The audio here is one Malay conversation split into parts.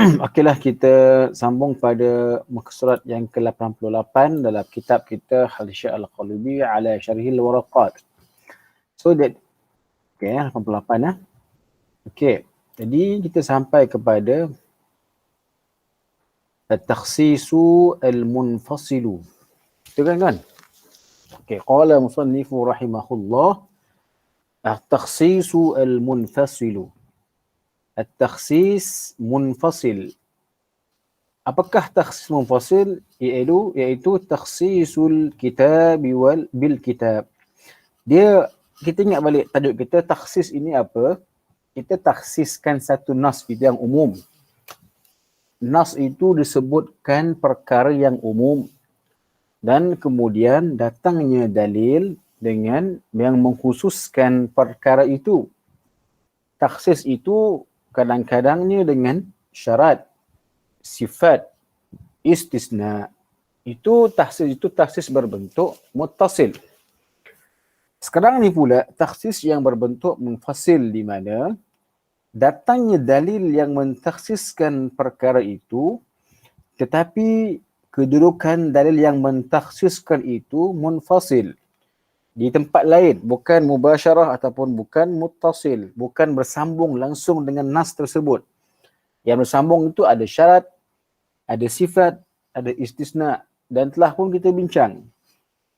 Okeylah, kita sambung pada muka surat yang ke-88 dalam kitab kita Halisya Al-Qalibi ala Syarhil Waraqat. So that, okay, 88 . Okay, jadi kita sampai kepada At-Takhsisu Al-Munfasilu. Itu kan? Okay, qala musannifu rahimahullah At-Takhsisu Al-Munfasilu. At-Takhsis Munfasil. Apakah takhsis munfasil? Iaitu takhsisul kitab bil kitab. Kita ingat balik tajuk kita, takhsis ini apa? Kita takhsiskan satu nas itu yang umum. Nas itu disebutkan perkara yang umum. Dan kemudian datangnya dalil dengan yang mengkhususkan perkara itu. Takhsis itu kadang-kadangnya dengan syarat, sifat, istisna. Itu takhsis berbentuk muttasil. Sekarang ni pula takhsis yang berbentuk munfasil, di mana datangnya dalil yang mentakhsiskan perkara itu, tetapi kedudukan dalil yang mentakhsiskan itu munfasil. Di tempat lain, bukan mubasyarah ataupun bukan muttasil, bukan bersambung langsung dengan nas tersebut. Yang bersambung itu ada syarat, ada sifat, ada istisna, dan telah pun kita bincang.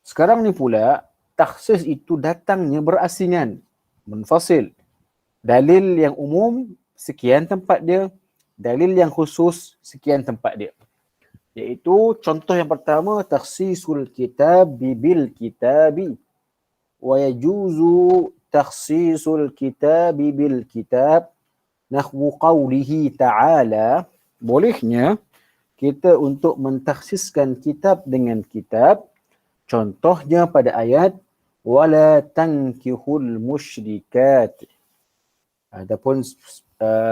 Sekarang ni pula, takhsis itu datangnya berasingan, munfasil. Dalil yang umum, sekian tempat dia. Dalil yang khusus, sekian tempat dia. Iaitu contoh yang pertama, takhsisul kitab bil kitabi. Wa yajuzu takhsisul kitab bil kitab. Nahwu qawlihi ta'ala. Bolehnya kita untuk mentakhsiskan kitab dengan kitab. Contohnya pada ayat wala tankihul musyrikat. Adapun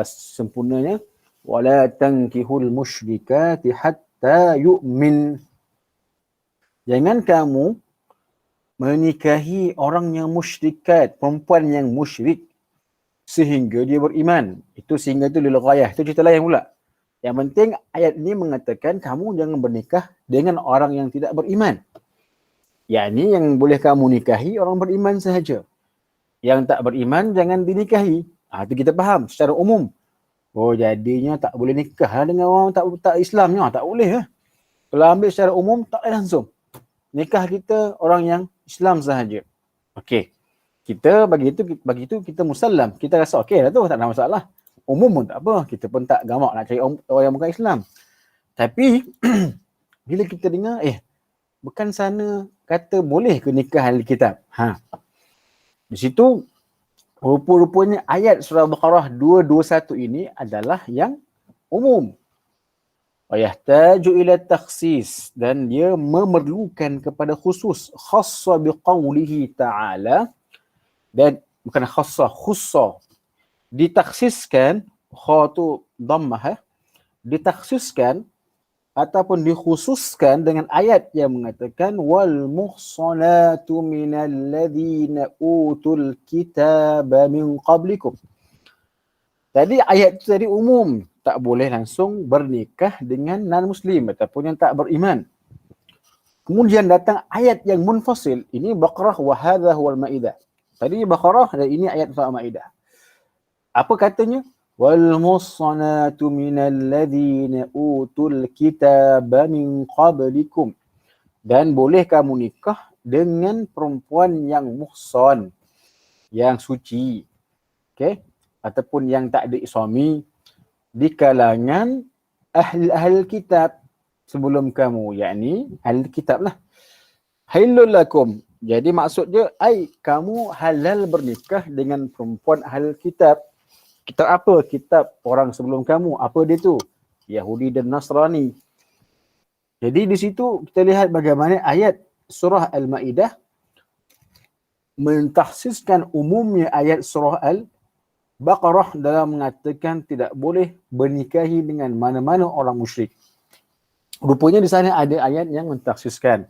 sempurnanya wala tankihul musyrikat hatta yu'min. Jangan kamu menikahi orang yang musyrikat, perempuan yang musyrik, sehingga dia beriman. Itu sehingga itu lil ghayah. Itu cerita lain pula. Yang penting ayat ini mengatakan kamu jangan bernikah dengan orang yang tidak beriman. Yakni yang boleh kamu nikahi orang beriman sahaja. Yang tak beriman jangan dinikahi. Itu kita faham secara umum. Oh, jadinya tak boleh nikah dengan orang tak Islamnya. Tak boleh. Kalau ambil secara umum, tak boleh langsung. Nikah kita orang yang Islam sahaja. Okey. Kita bagi itu kita musallam. Kita rasa okey lah tu, tak ada masalah. Umum pun tak apa. Kita pun tak gamak nak cari orang yang bukan Islam. Tapi bila kita dengar bukan sana kata boleh ke nikah ahli kitab. Di situ rupa-rupanya ayat surah Baqarah 221 ini adalah yang umum. Wayahtaju ila takhsis, dan dia memerlukan kepada khusus, khassa biqaulihi ta'ala, dan bukan khassa, ditakhsiskan, kha tu dhammah, ditakhsiskan ataupun dikhususkan dengan ayat yang mengatakan wal muhsanatu minal ladzina utul kitaba min qablikum. Tadi ayat itu tadi umum, tak boleh langsung bernikah dengan non-muslim ataupun yang tak beriman. Kemudian datang ayat yang munfasil, ini Baqarah wa hadha huwal Maidah. Tadi Baqarah dan ini ayat surah Maidah. Apa katanya? Wal muhsanatu minal ladzina utul kitaba min qablikum. Dan boleh kamu nikah dengan perempuan yang muhsan, yang suci. Okey? Ataupun yang tak ada suami di kalangan ahli kitab sebelum kamu, yakni ahli kitab lah. Halal lakum. Jadi maksud dia, kamu halal bernikah dengan perempuan ahli kitab. Kitab apa? Kitab orang sebelum kamu. Apa dia tu? Yahudi dan Nasrani. Jadi di situ kita lihat bagaimana ayat surah Al-Maidah mentahsiskan umumnya ayat surah Al-Baqarah dalam mengatakan tidak boleh bernikahi dengan mana-mana orang musyrik. Rupanya di sana ada ayat yang mentahsiskan.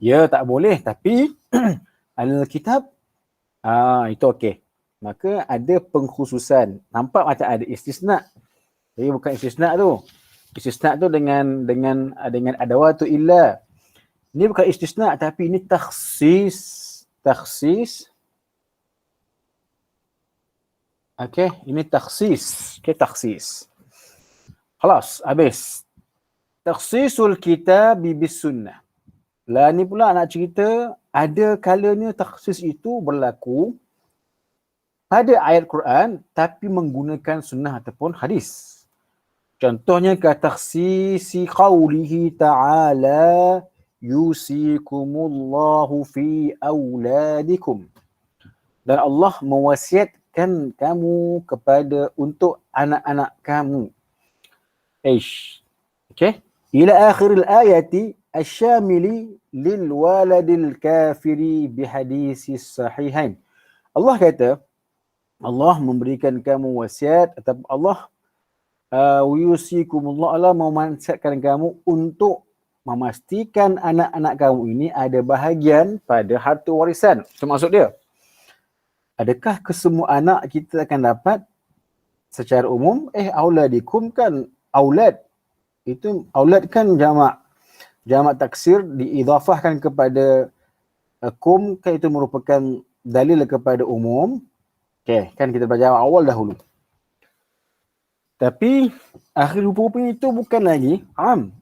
Ya, tak boleh, tapi Al-Kitab itu okey. Maka ada pengkhususan. Nampak macam ada istisna. Jadi bukan istisna tu. Istisna tu dengan adawatu illa. Ini bukan istisna tapi ini takhsis. Takhsis. Okey, ini takhsis. Okey, takhsis. Khalas, habis. Takhsisul kitab bis sunnah. Lah ni pula nak cerita ada kalanya takhsis itu berlaku pada ayat Quran tapi menggunakan sunnah ataupun hadis. Contohnya ka takhsisi qawlihi ta'ala yusikumullahu fi auladikum. Dan Allah mewasiatkan kamu kepada untuk anak-anak kamu. Okay. Ila akhir al-ayati asyamili lil waladil kafiri bihadisi sahihain. Allah kata, Allah memberikan kamu wasiat atau Allah yusikumullah, Allah memanfaatkan kamu untuk memastikan anak-anak kamu ini ada bahagian pada harta warisan. Itu maksud dia. Adakah kesemua anak kita akan dapat secara umum? Auladikum kan aulad. Itu aulad kan jamak taksir diidhafahkan kepada kum, kan itu merupakan dalil kepada umum. Okey, kan kita belajar awal dahulu. Tapi akhir rupanya itu bukan lagi am.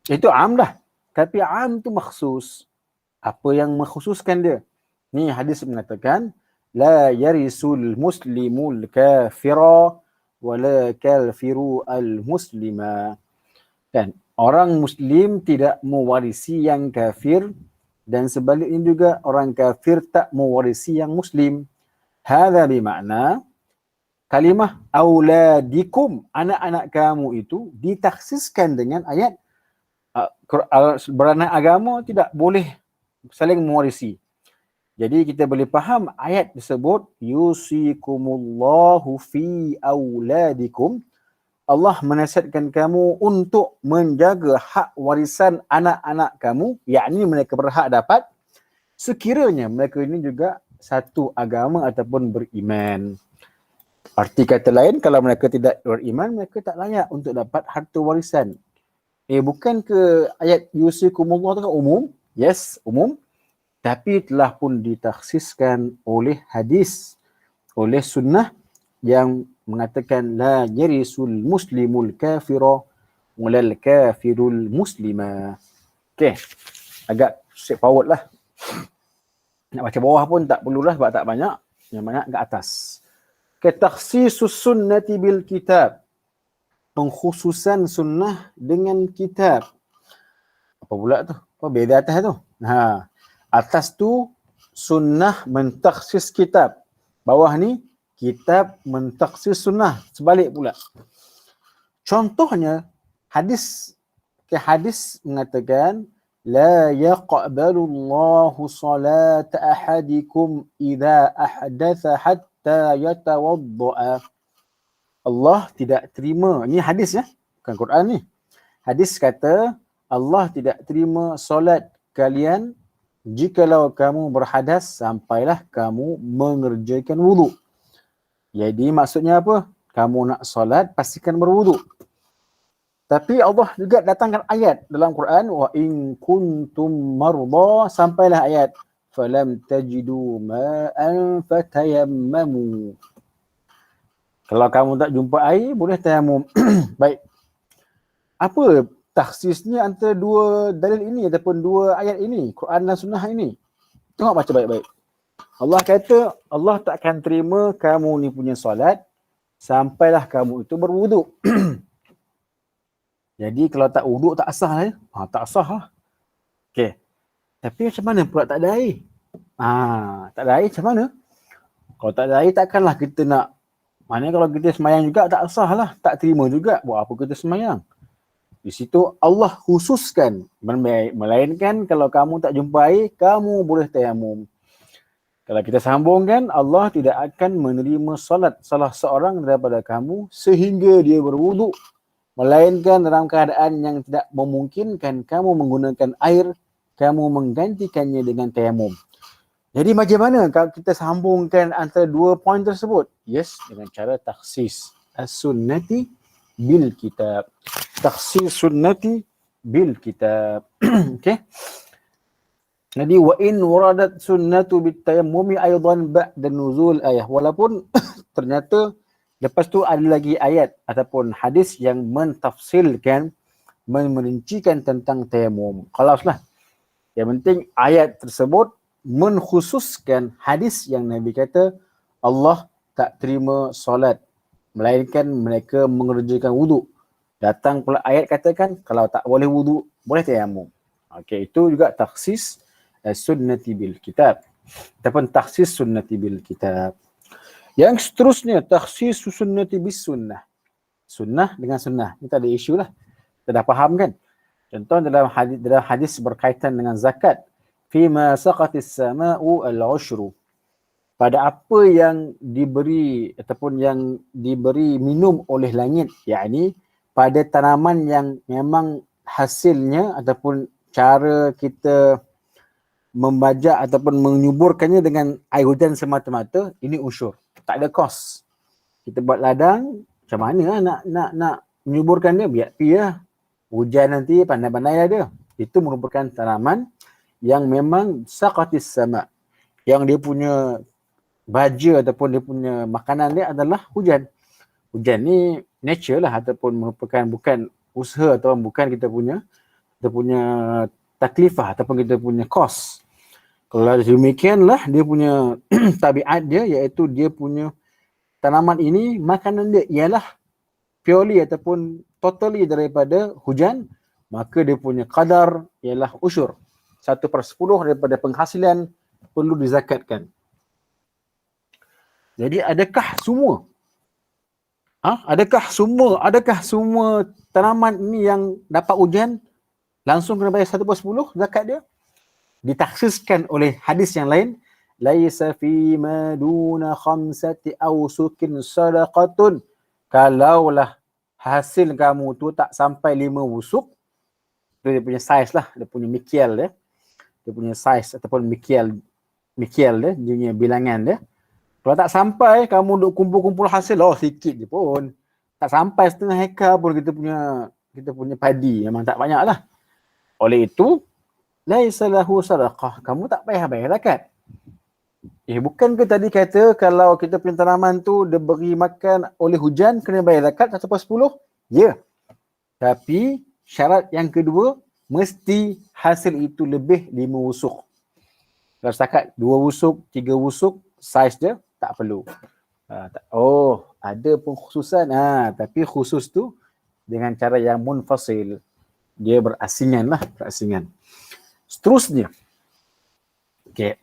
Itu am dah. Tapi am tu makhsus. Apa yang mengkhususkan dia? Ni hadis mengatakan la yarisul muslimul kafira wala kafiru al muslima. Kan orang muslim tidak mewarisi yang kafir dan sebaliknya juga orang kafir tak mewarisi yang muslim. Hadza bermakna kalimah auladikum, anak-anak kamu itu ditaksiskan dengan ayat beranak agama tidak boleh saling mewarisi. Jadi kita boleh faham ayat tersebut yusikumullahu fi auladikum. Allah menasihatkan kamu untuk menjaga hak warisan anak-anak kamu, yakni mereka berhak dapat sekiranya mereka ini juga satu agama ataupun beriman. Arti kata lain, kalau mereka tidak beriman, mereka tak layak untuk dapat harta warisan. Bukan ke ayat yusikumullah itu kan umum? Yes, umum. Tapi telah pun ditakhsiskan oleh hadis, oleh sunnah yang mengatakan la yarisul muslimul kafira walal kafirul muslima. Okey. Agak straightforward lah. Nak baca bawah pun tak perlulah sebab tak banyak. Yang banyak kat atas. Ketakhsisus sunnati bil kitab. Pengkhususan sunnah dengan kitab. Apa pula tu? Apa beza atas tu? Atas tu sunnah mentakhsis kitab. Bawah ni kitab mentakhsis sunnah. Sebalik pula. Contohnya hadis mengatakan la yaqbalu Allahu salata ahadikum idza ahdatha hatta yatawaddaa. Allah tidak terima, ni hadis ya, bukan Quran ni. Hadis kata Allah tidak terima solat kalian jikalau kamu berhadas sampailah kamu mengerjakan wudu. Jadi maksudnya apa? Kamu nak solat pastikan berwudu. Tapi Allah juga datangkan ayat dalam Quran wa in kuntum marda, sampailah ayat falam tajidu ma'an fatayammamu. Kalau kamu tak jumpa air, boleh tayamum. Baik. Apa takhsisnya antara dua dalil ini ataupun dua ayat ini, Quran dan sunnah ini? Tengok baca baik-baik. Allah kata Allah tak akan terima kamu ni punya solat sampailah kamu itu berwuduk. Jadi kalau tak wuduk tak sah ya. Tak sah lah. Okey. Tapi macam mana pula tak ada air? Tak ada air macam mana? Kalau tak ada air takkanlah kita nak, maknanya kalau kita semayang juga tak sah lah. Tak terima juga. Buat apa kita semayang? Di situ Allah khususkan. Melainkan kalau kamu tak jumpa air, kamu boleh tayamum. Kalau kita sambungkan, Allah tidak akan menerima solat salah seorang daripada kamu sehingga dia berwuduk. Melainkan dalam keadaan yang tidak memungkinkan kamu menggunakan air, kamu menggantikannya dengan tayamum. Jadi macam mana kalau kita sambungkan antara dua poin tersebut? Yes, dengan cara takhsis as-sunnati bil kitab. Takhsis sunnati bil kitab. Okey. Jadi wa in waradat sunnatu bit tayammumi aidan ba'da nuzul ayah. Walaupun ternyata lepas tu ada lagi ayat ataupun hadis yang mentafsilkan, merincikan tentang tayammum. Khalaslah. Yang penting ayat tersebut menkhususkan hadis yang Nabi kata Allah tak terima solat melainkan mereka mengerjakan wuduk. Datang pula ayat katakan kalau tak boleh wuduk, boleh tayammum. Okey, itu juga takhsis sunnati bil kitab. Ataupun takhsis sunnati bil kitab. Yang seterusnya takhsis sunnati bis sunnah. Sunnah dengan sunnah. Ini tak ada isu lah. Kita dah faham kan? Contoh dalam hadis berkaitan dengan zakat. Fima saqatis sama'u al-ushru. Pada apa yang diberi ataupun yang diberi minum oleh langit, yakni pada tanaman yang memang hasilnya ataupun cara kita membajak ataupun menyuburkannya dengan air hujan semata-mata, ini usyur. Tak ada kos. Kita buat ladang, macam mana nak menyuburkan dia? Biar lah. Hujan nanti pandai-pandai lah dia. Itu merupakan tanaman yang memang saqatis sama. Yang dia punya baja ataupun dia punya makanan dia adalah hujan. Hujan ni nature lah ataupun merupakan bukan usaha ataupun bukan kita punya taklifah ataupun kita punya kos. Kalau demikianlah dia punya tabiat dia, iaitu dia punya tanaman ini makanan dia ialah purely ataupun totally daripada hujan, maka dia punya qadar ialah usyur. 1/10 daripada penghasilan perlu dizakatkan. Jadi adakah semua adakah semua tanaman ini yang dapat hujan langsung kena bayar 1/10 zakat dia? Ditaksiskan oleh hadis yang lain, laisa fi ma duna khamsati awsukin sadaqatun. Kalaulah hasil kamu tu tak sampai 5 wusuk, dia punya saiz lah, dia punya mikyal dia. Dia punya saiz ataupun mikyal dia punya bilangan dia. Kalau tak sampai, kamu duk kumpul-kumpul hasil, sikit je pun. Tak sampai setengah hektar pun kita punya padi, memang tak banyak lah. Oleh itu, laisa lahu sadaqah. Kamu tak payah bayar zakat. Bukan ke tadi kata kalau kita punya tanaman tu diberi makan oleh hujan kena bayar zakat 1/10? Ya. Tapi syarat yang kedua, mesti hasil itu lebih 5 wusuk. Kalau setakat 2 wusuk, 3 wusuk, saiz dia tak perlu. Ada pengkhususan. Tapi khusus tu dengan cara yang munfasil. Dia berasingan lah. Seterusnya. Okay.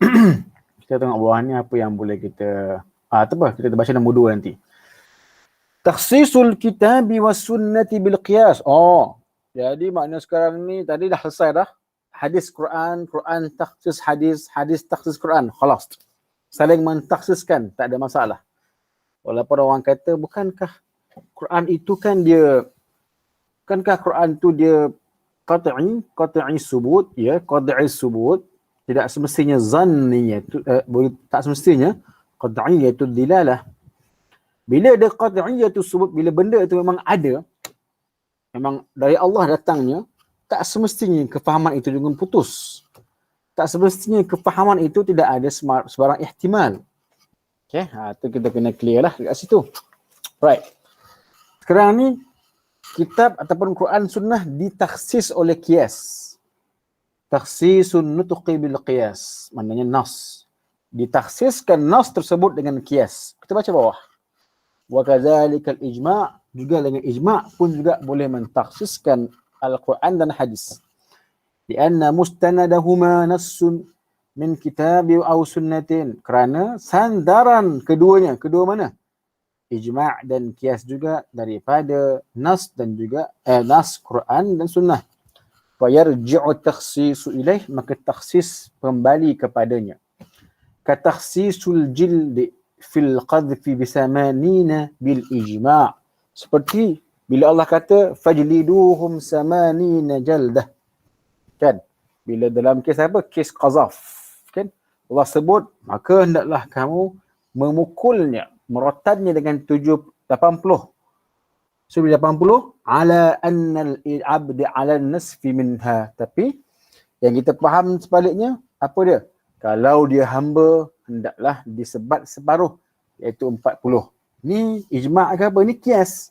Kita tengok bawah ni apa yang boleh kita kita baca nombor 2 nanti. Takhsisul kitabi was sunnati bil qiyas. Jadi makna sekarang ni tadi dah selesai dah. Hadis Quran takhsis hadis takhsis Quran. Khalas. Saling mentakhsiskan, tak ada masalah. Walaupun orang kata bukankah Quran itu kan dia Quran tu dia qat'i subut, ya, qat'i subut, tidak semestinya zanni, tak semestinya qat'i iaitu dilalah. Bila ada qat'i iaitu subut, bila benda itu memang ada, memang dari Allah datangnya, tak semestinya kefahaman itu dengan putus. Tak semestinya kefahaman itu tidak ada sebarang ihtimal. Okay, itu kita kena clear lah dekat situ. Right. Sekarang ni kitab ataupun Quran Sunnah ditakhsis oleh qiyas. Takhsisun nutqi bil qiyas, maknanya nas. Ditakhsiskan nas tersebut dengan qiyas. Kita baca bawah. Wa kadzalikal ijma', juga dengan ijma' pun juga boleh mentakhsiskan Al-Quran dan hadis. Lianna mustanadahuma nassun min kitabi aw sunnatin. Kerana sandaran keduanya, kedua mana? Ijma' dan qiyas juga daripada nas dan juga nas Quran dan sunnah. Wa yarji'u takhsisu ilaih, maka takhsis kembali kepadanya. Ka takhsisul jildi fil qadhfi bisamanina bil ijma'. Seperti bila Allah kata fajliduhum samanina jaldah. Kan? Bila dalam kes apa? Kes qazaf. Kan? Allah sebut, maka hendaklah kamu memukulnya, merotadnya dengan 80 So bila 80 ala annal abdi ala nasfi minha. Tapi yang kita faham sebaliknya, apa dia? Kalau dia hamba, hendaklah disebat separuh, iaitu 40. Ni ijma' ke apa? Ni kias.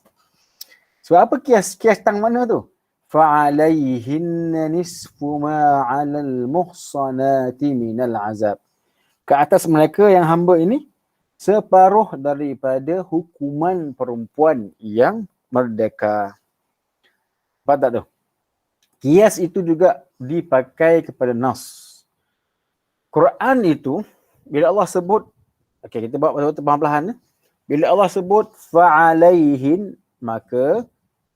Sebab apa kias? Kias tang mana tu? Fa'alaihinna nisfu ma 'alal muhsanati minal azab. Ke atas mereka yang hamba ini, separuh daripada hukuman perempuan yang merdeka. Faham tak tu? Kias itu juga dipakai kepada nas. Quran itu, bila Allah sebut, okey kita bawa perlahan-lahan. Bila Allah sebut fa'alaihin, maka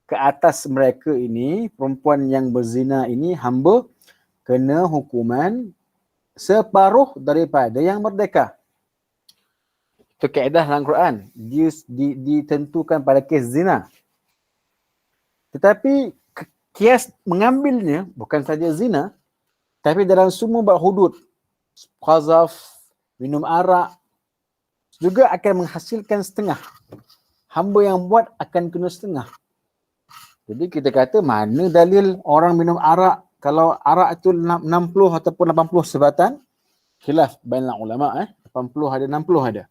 ke atas mereka ini, perempuan yang berzina ini, hamba, kena hukuman separuh daripada yang merdeka. Itu kaedah dalam Quran. Ditentukan pada kes zina. Tetapi kias mengambilnya bukan saja zina, tapi dalam semua bab hudud, qazaf, minum arak, juga akan menghasilkan setengah. Hamba yang buat akan kena setengah. Jadi kita kata mana dalil orang minum arak, kalau arak itu 60 ataupun 80 sebatan, khilaf bainal ulama, 80 ada, 60 ada.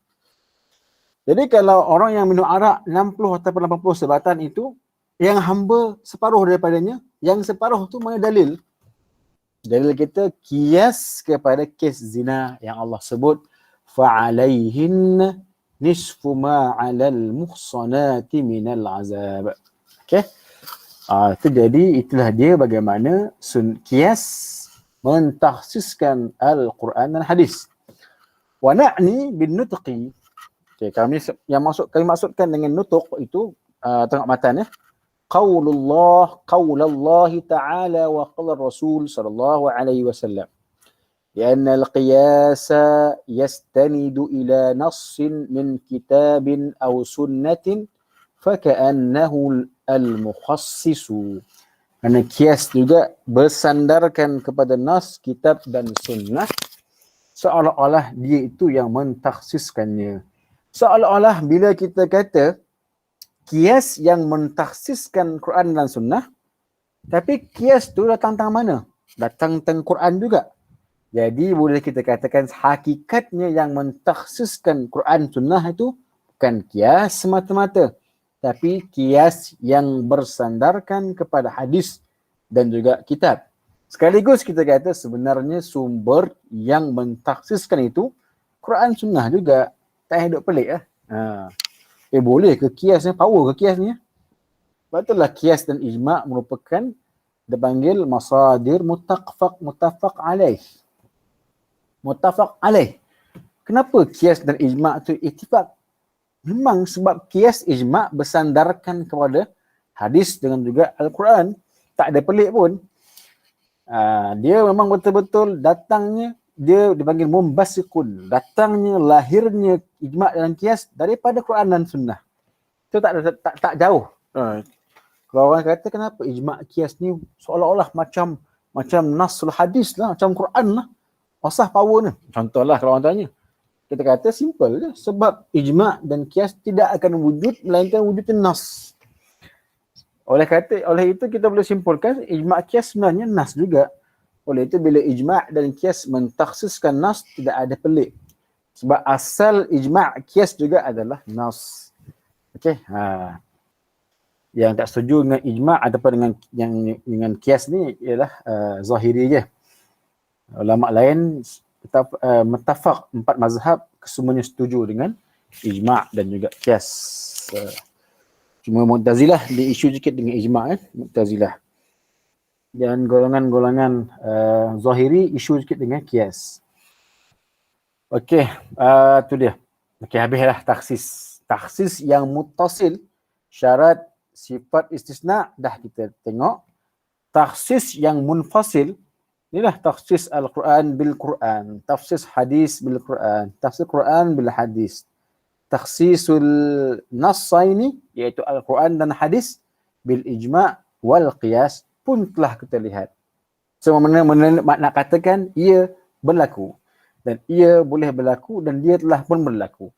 Jadi kalau orang yang minum arak 60 ataupun 80 sebatan itu, yang hamba separuh daripadanya, yang separuh tu mana dalil? Dalil kita kias kepada kes zina yang Allah sebut fa'alaihin nisfu ma 'alal muhsanati minal azab. Okey. Itu jadi itulah dia bagaimana kias mentakhsiskan Al-Quran dan hadis. Wa na'ni bin nutqi. Okey, kami maksudkan dengan nutuq itu tengok matan ya. Qaulullah ta'ala wa qala Rasul sallallahu alaihi wasallam. لأن القياس يستند إلى نص من كتاب أو سنة فكأنه المخصص. Kerana kias juga bersandarkan kepada nas, kitab dan sunnah, seolah-olah dia itu yang mentakhsiskannya. Seolah-olah bila kita kata kias yang mentakhsiskan Quran dan sunnah, tapi kias tu datang tang mana? Datang tang Quran juga. Jadi boleh kita katakan hakikatnya yang mentakhsiskan Quran sunnah itu bukan kias semata-mata, tapi kias yang bersandarkan kepada hadis dan juga kitab. Sekaligus kita kata sebenarnya sumber yang mentakhsiskan itu Quran sunnah juga. Tak hidup pelik lah. Boleh ke kiasnya? Power ke kiasnya? Betullah kias dan ijma' merupakan dipanggil masadir muttafaq alaih. Muttafaq alaih. Kenapa kias dan ijma' tu ittifaq? Memang sebab kias ijma' bersandarkan kepada hadis dengan juga Al-Quran. Tak ada pelik pun. Dia memang betul-betul datangnya, dia dipanggil mumbasikun. Datangnya, lahirnya ijma' dan kias daripada Quran dan sunnah. Itu tak jauh. Kalau orang kata kenapa ijma' kias ni seolah-olah macam nasul hadis lah, macam Quran lah. Asah power ni. Contohlah kalau orang tanya. Kita kata simple je. Sebab ijma' dan kias tidak akan wujud melainkan wujudnya nas. Oleh itu kita boleh simpulkan ijma' kias sebenarnya nas juga. Oleh itu bila ijma' dan kias mentakhsiskan nas tidak ada pelik. Sebab asal ijma' kias juga adalah nas. Okey. Yang tak setuju dengan ijma' ataupun dengan kias ni ialah zahiri je. Ulama lain muttafaq, 4 mazhab kesemuanya setuju dengan ijma' dan juga qiyas. Cuma Mu'tazilah dia isu sikit dengan ijma', Mu'tazilah. Dan golongan-golongan zahiri isu sikit dengan qiyas. Okey, tu dia. Okey, habislah takhsis. Takhsis yang muttasil, syarat sifat istisna dah kita tengok. Takhsis yang munfasil, inilah takhsis Al-Quran bil Quran, takhsis hadis bil Quran, takhsis Quran bil hadis. Takhsisul nassaini, iaitu Al-Quran dan hadis, bil ijma' wal qiyas pun telah kita lihat. Semua makna katakan ia berlaku. Dan ia boleh berlaku dan dia telah pun berlaku.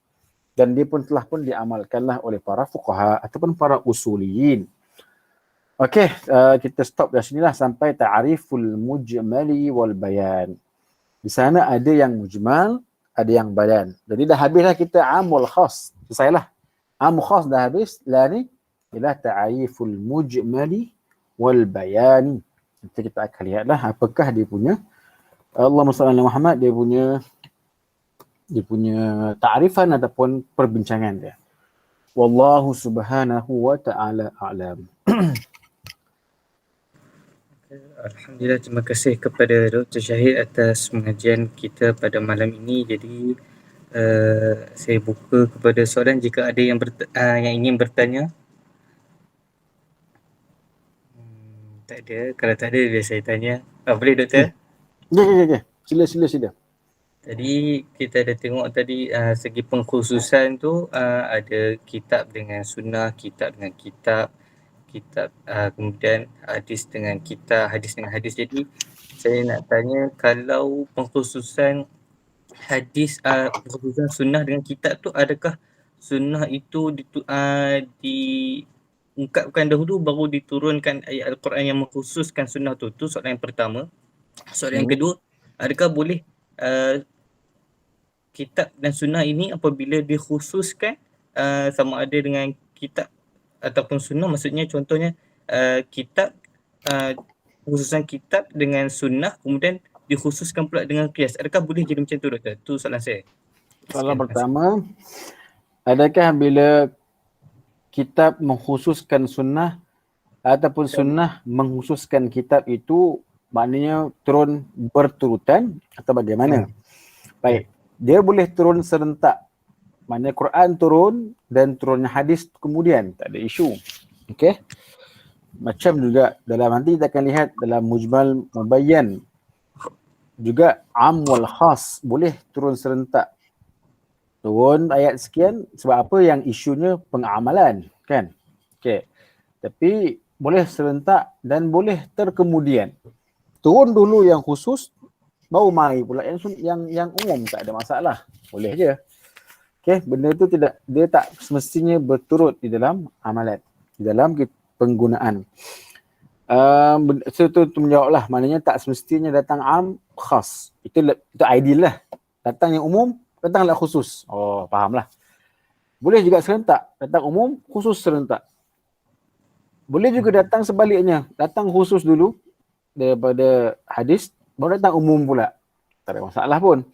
dan dia pun telah pun diamalkanlah oleh para fuqaha ataupun para usuliyin. Okey, kita stop dari sinilah sampai ta'riful mujmali wal bayan. Di sana ada yang mujmal, ada yang bayan. Jadi dah habislah kita amul khas. Selesailah. Am khas dah habis. Lah ni ialah ta'riful mujmali wal bayani. Nanti kita akan lihatlah apakah dia punya Allahumma salli ala Muhammad, dia punya ta'rifan ataupun perbincangan dia. Wallahu subhanahu wa ta'ala a'lam. Alhamdulillah, terima kasih kepada Dr. Syahid atas pengajian kita pada malam ini. Jadi saya buka kepada soalan jika ada yang ingin bertanya. Tak ada. Kalau tak ada, biar saya tanya. Boleh Doktor? Ya. Sila. Tadi kita ada tengok tadi segi pengkhususan tu ada kitab dengan sunnah, kitab dengan kitab, kemudian hadis dengan kitab, hadis dengan hadis. Jadi saya nak tanya, kalau pengkhususan hadis, pengkhususan sunnah dengan kitab tu, adakah sunnah itu diungkapkan dahulu baru diturunkan ayat Al-Quran yang mengkhususkan sunnah tu? Tu soalan yang pertama. Soalan yang kedua, adakah boleh kitab dan sunnah ini apabila dikhususkan sama ada dengan kitab ataupun sunnah, maksudnya contohnya kitab, khususan kitab dengan sunnah kemudian dikhususkan pula dengan qiyas, adakah boleh jadi macam tu Doktor? Tu soalan saya. Soalan pertama, adakah bila kitab mengkhususkan sunnah ataupun sunnah mengkhususkan kitab itu maknanya turun berturutan atau bagaimana? Baik, dia boleh turun serentak. Maknanya Quran turun dan turunnya hadis kemudian, tak ada isu. Okey. Macam juga dalam nanti kita akan lihat dalam mujmal mubayyan juga am wal khas boleh turun serentak. Turun ayat sekian sebab apa, yang isunya pengamalan kan. Okey. Tapi boleh serentak dan boleh terkemudian. Turun dulu yang khusus, baru mari pula yang umum, tak ada masalah. Boleh je. Okey, benda tu dia tak semestinya berturut di dalam amalan, di dalam penggunaan. Itu menjawablah, maknanya tak semestinya datang am khas. Itu ideal lah. Datang yang umum, datanglah khusus. Oh, fahamlah. Boleh juga serentak, datang umum, khusus serentak. Boleh juga datang sebaliknya, datang khusus dulu daripada hadis, baru datang umum pula. Tak ada masalah pun.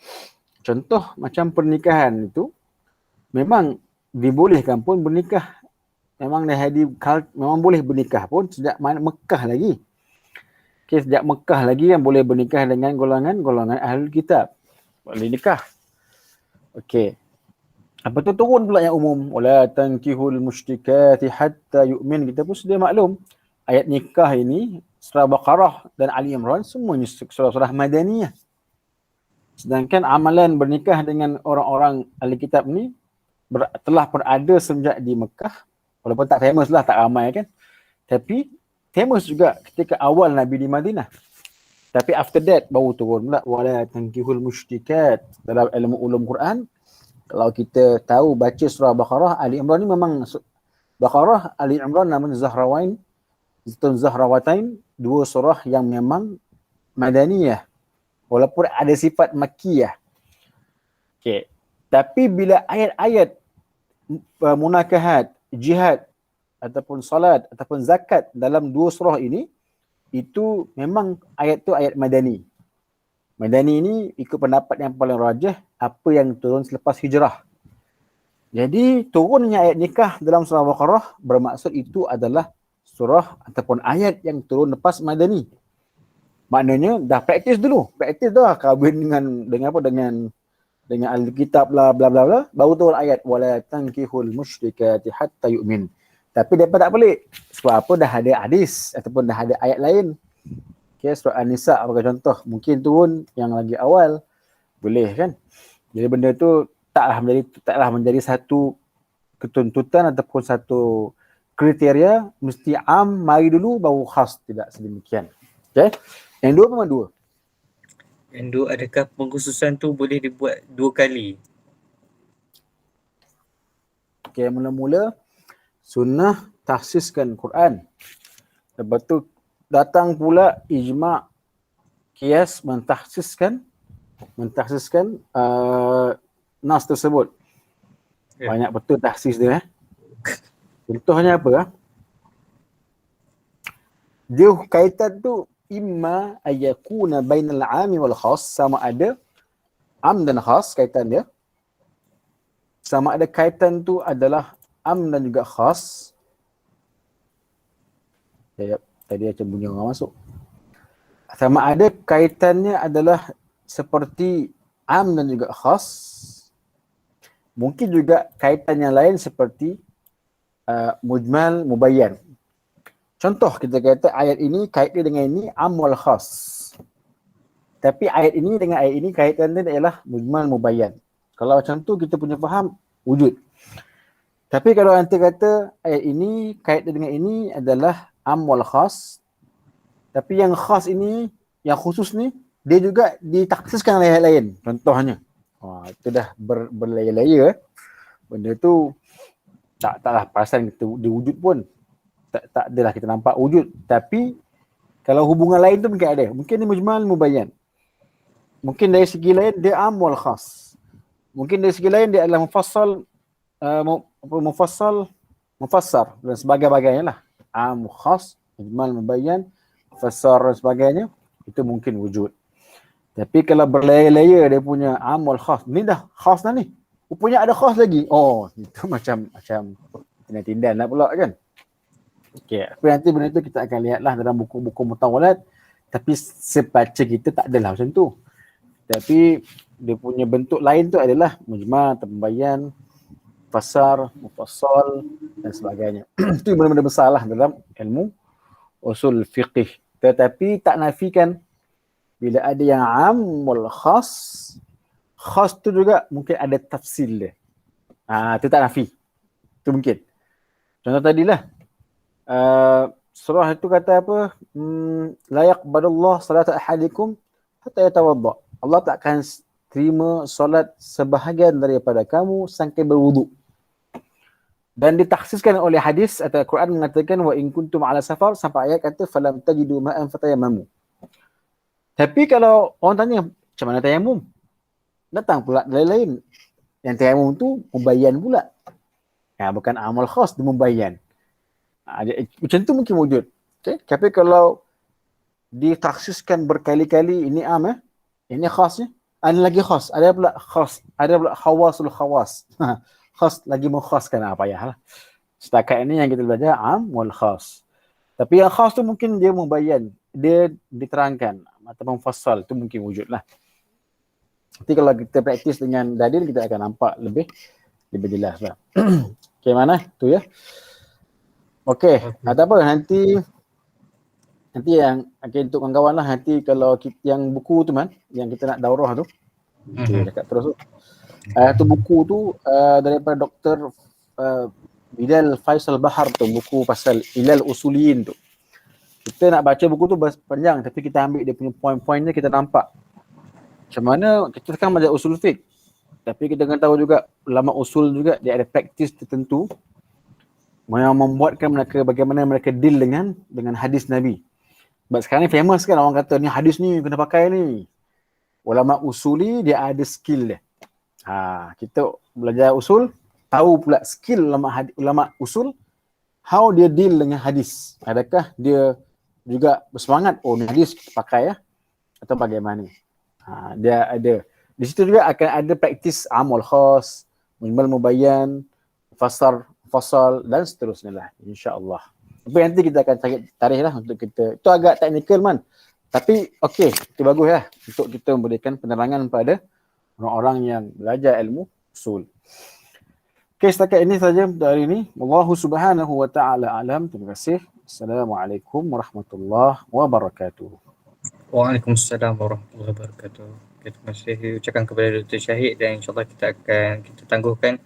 Contoh macam pernikahan itu, memang dibolehkan pun bernikah. Memang memang boleh bernikah pun sejak Mekah lagi. Okay, sejak Mekah lagi yang boleh bernikah dengan golongan ahli kitab. Boleh nikah. Okey. Apa tu turun pula yang umum. Wala tankihul musyrikati hatta yu'min. Kita pun sudah maklum. Ayat nikah ini, surah Baqarah dan Ali Imran semuanya surah-surah Madaniyah. Sedangkan amalan bernikah dengan orang-orang ahli kitab ni telah berada sejak di Mekah. Walaupun tak famous lah, tak ramai kan. Tapi famous juga ketika awal Nabi di Madinah. Tapi after that baru turun pula wala tankihul musyrikat. Dalam ilmu ulum Quran, kalau kita tahu baca surah Baqarah, Ali Imran ni memang Baqarah, Ali Imran namanya Zahrawatain, dua surah yang memang Madaniyah. Walaupun ada sifat Makkiyah. Okay. Tapi bila ayat-ayat munakahat, jihad ataupun salat ataupun zakat dalam dua surah ini, itu memang ayat tu ayat Madani. Madani ini ikut pendapat yang paling rajih, apa yang turun selepas hijrah. Jadi turunnya ayat nikah dalam surah Baqarah bermaksud itu adalah surah ataupun ayat yang turun lepas Madani. Maknanya dah praktis dulu. Praktis dah kahwin dengan ahli kitab lah bla bla bla, baru turun ayat wala tankihul musyrikati hatta yu'min. Tapi depa tak pelik. Sebab apa, dah ada hadis ataupun dah ada ayat lain. Okey, surah An-Nisa sebagai contoh, mungkin turun yang lagi awal. Boleh kan? Jadi benda tu taklah menjadi satu ketuntutan ataupun satu kriteria mesti am mari dulu baru khas, tidak sedemikian. Okey. Yang dua memang dua. Yang dua, adakah pengkhususan tu boleh dibuat dua kali? Okay, mula-mula sunnah takhsiskan Quran. Lepas tu datang pula ijma' qiyas mentakhsiskan nas tersebut. Ya. Banyak betul takhsis dia. Contohnya apa? Dia kaitan tu imma ayakuna bainal 'ami wal khas, sama ada am dan khas kaitan dia. Sama ada kaitan tu adalah am dan juga khas. Tadi macam bunyi orang masuk. Sama ada kaitannya adalah seperti am dan juga khas. Mungkin juga kaitan yang lain seperti mujmal, mubayyan. Contoh kita kata ayat ini kait dia dengan ini am wal khas. Tapi ayat ini dengan ayat ini kaitan dia adalah mujmal, mubayyan. Kalau macam tu kita punya faham wujud. Tapi kalau nanti kata ayat ini kait dia dengan ini adalah am wal khas. Tapi yang khas ini, yang khusus ni, dia juga ditaksiskan oleh ayat lain. Contohnya. Itu dah berlayer-layer. Benda tu taklah perasan kita dia wujud pun. Tak adalah kita nampak wujud. Tapi kalau hubungan lain tu mungkin ada. Mungkin ni mujmal, mubayyan. Mungkin dari segi lain dia am wal khas. Mungkin dari segi lain dia adalah mufassal, mufassar dan sebagainya lah. Am, khas, mujmal, mubayyan, mufassar dan sebagainya. Itu mungkin wujud. Tapi kalau berlayer-layer dia punya am wal khas. Ni dah khas dah ni. Rupanya ada khas lagi. Oh, itu macam tindan lah pula kan. Okey, tapi nanti benda tu kita akan lihatlah dalam buku-buku mutawalat. Tapi sebaca kita tak adalah macam tu. Tapi dia punya bentuk lain tu adalah mujmal, mubayyan, mufassar, mufassal dan sebagainya. Itu benda-benda besar lah dalam ilmu usul fiqh. Tetapi tak nafikan bila ada yang am wal khas tu juga mungkin ada tafsil dia. Itu tak nafi. Itu mungkin. Contoh tadilah. Surah itu kata apa? La yaqbalullah salata ahadikum hatta yatawadda. Allah takkan terima solat sebahagian daripada kamu sampai berwuduk. Dan ditaksiskan oleh hadis atau Quran mengatakan wa in kuntum ala safar sampai ayat kata falam tajidu ma'an fatayammamu. Tapi kalau orang tanya macam mana tayamum? Datang pula lain-lain. Yang tayamum tu mubayyan pula. Bukan amal khas, dia mubayyan. Macam tu mungkin wujud. Okay? Tapi kalau ditaksiskan berkali-kali ini am ini khasnya, ada lagi khas, ada pula khawasul khawas. Khas lagi mengkhaskan apa ya lah. Setakat ini yang kita belajar am wal khas. Tapi yang khas tu mungkin dia mubayyan, dia diterangkan atau mufassal, tu mungkin wujud lah. Nanti kalau kita praktis dengan dalil kita akan nampak lebih jelas lah. Okay, mana tu ya. Okay. Tak apa nanti yang untuk kawan-kawan lah nanti kalau yang buku tu yang kita nak daurah tu. Okay, cakap terus tu. Tu buku tu daripada Dr. Bilal Faisal Bahar tu, buku pasal Ilal Usuliyin tu. Kita nak baca buku tu panjang tapi kita ambil dia punya poin-poinnya, kita nampak macam mana kita kan belajar usul fiqh. Tapi kita kena tahu juga ulama usul juga dia ada praktis tertentu yang membuatkan mereka bagaimana mereka deal dengan hadis Nabi. Sebab sekarang ni famous kan orang kata ni hadis ni kena pakai ni. Ulama usuli dia ada skill dia. Kita belajar usul tahu pula skill ulama usul how dia deal dengan hadis. Adakah dia juga bersemangat ni hadis pakai atau bagaimana? Dia ada di situ juga akan ada praktis amal khas, mujmal, mubayyan, mufassar, mufassal dan seterusnya lah insya-Allah. Tapi nanti kita akan cari tarikh lah untuk kita. Itu agak teknikal tapi okey, itu bagus lah untuk kita memberikan penerangan pada orang-orang yang belajar ilmu usul. Okey, setakat ini saja untuk hari ini. Wallahu subhanahu wa ta'ala alam. Terima kasih. Assalamualaikum warahmatullahi wabarakatuh. Waalaikumsalam warahmatullahi wabarakatuh. Terima kasih ucapkan kepada Dr. Syahid dan insyaAllah kita tangguhkan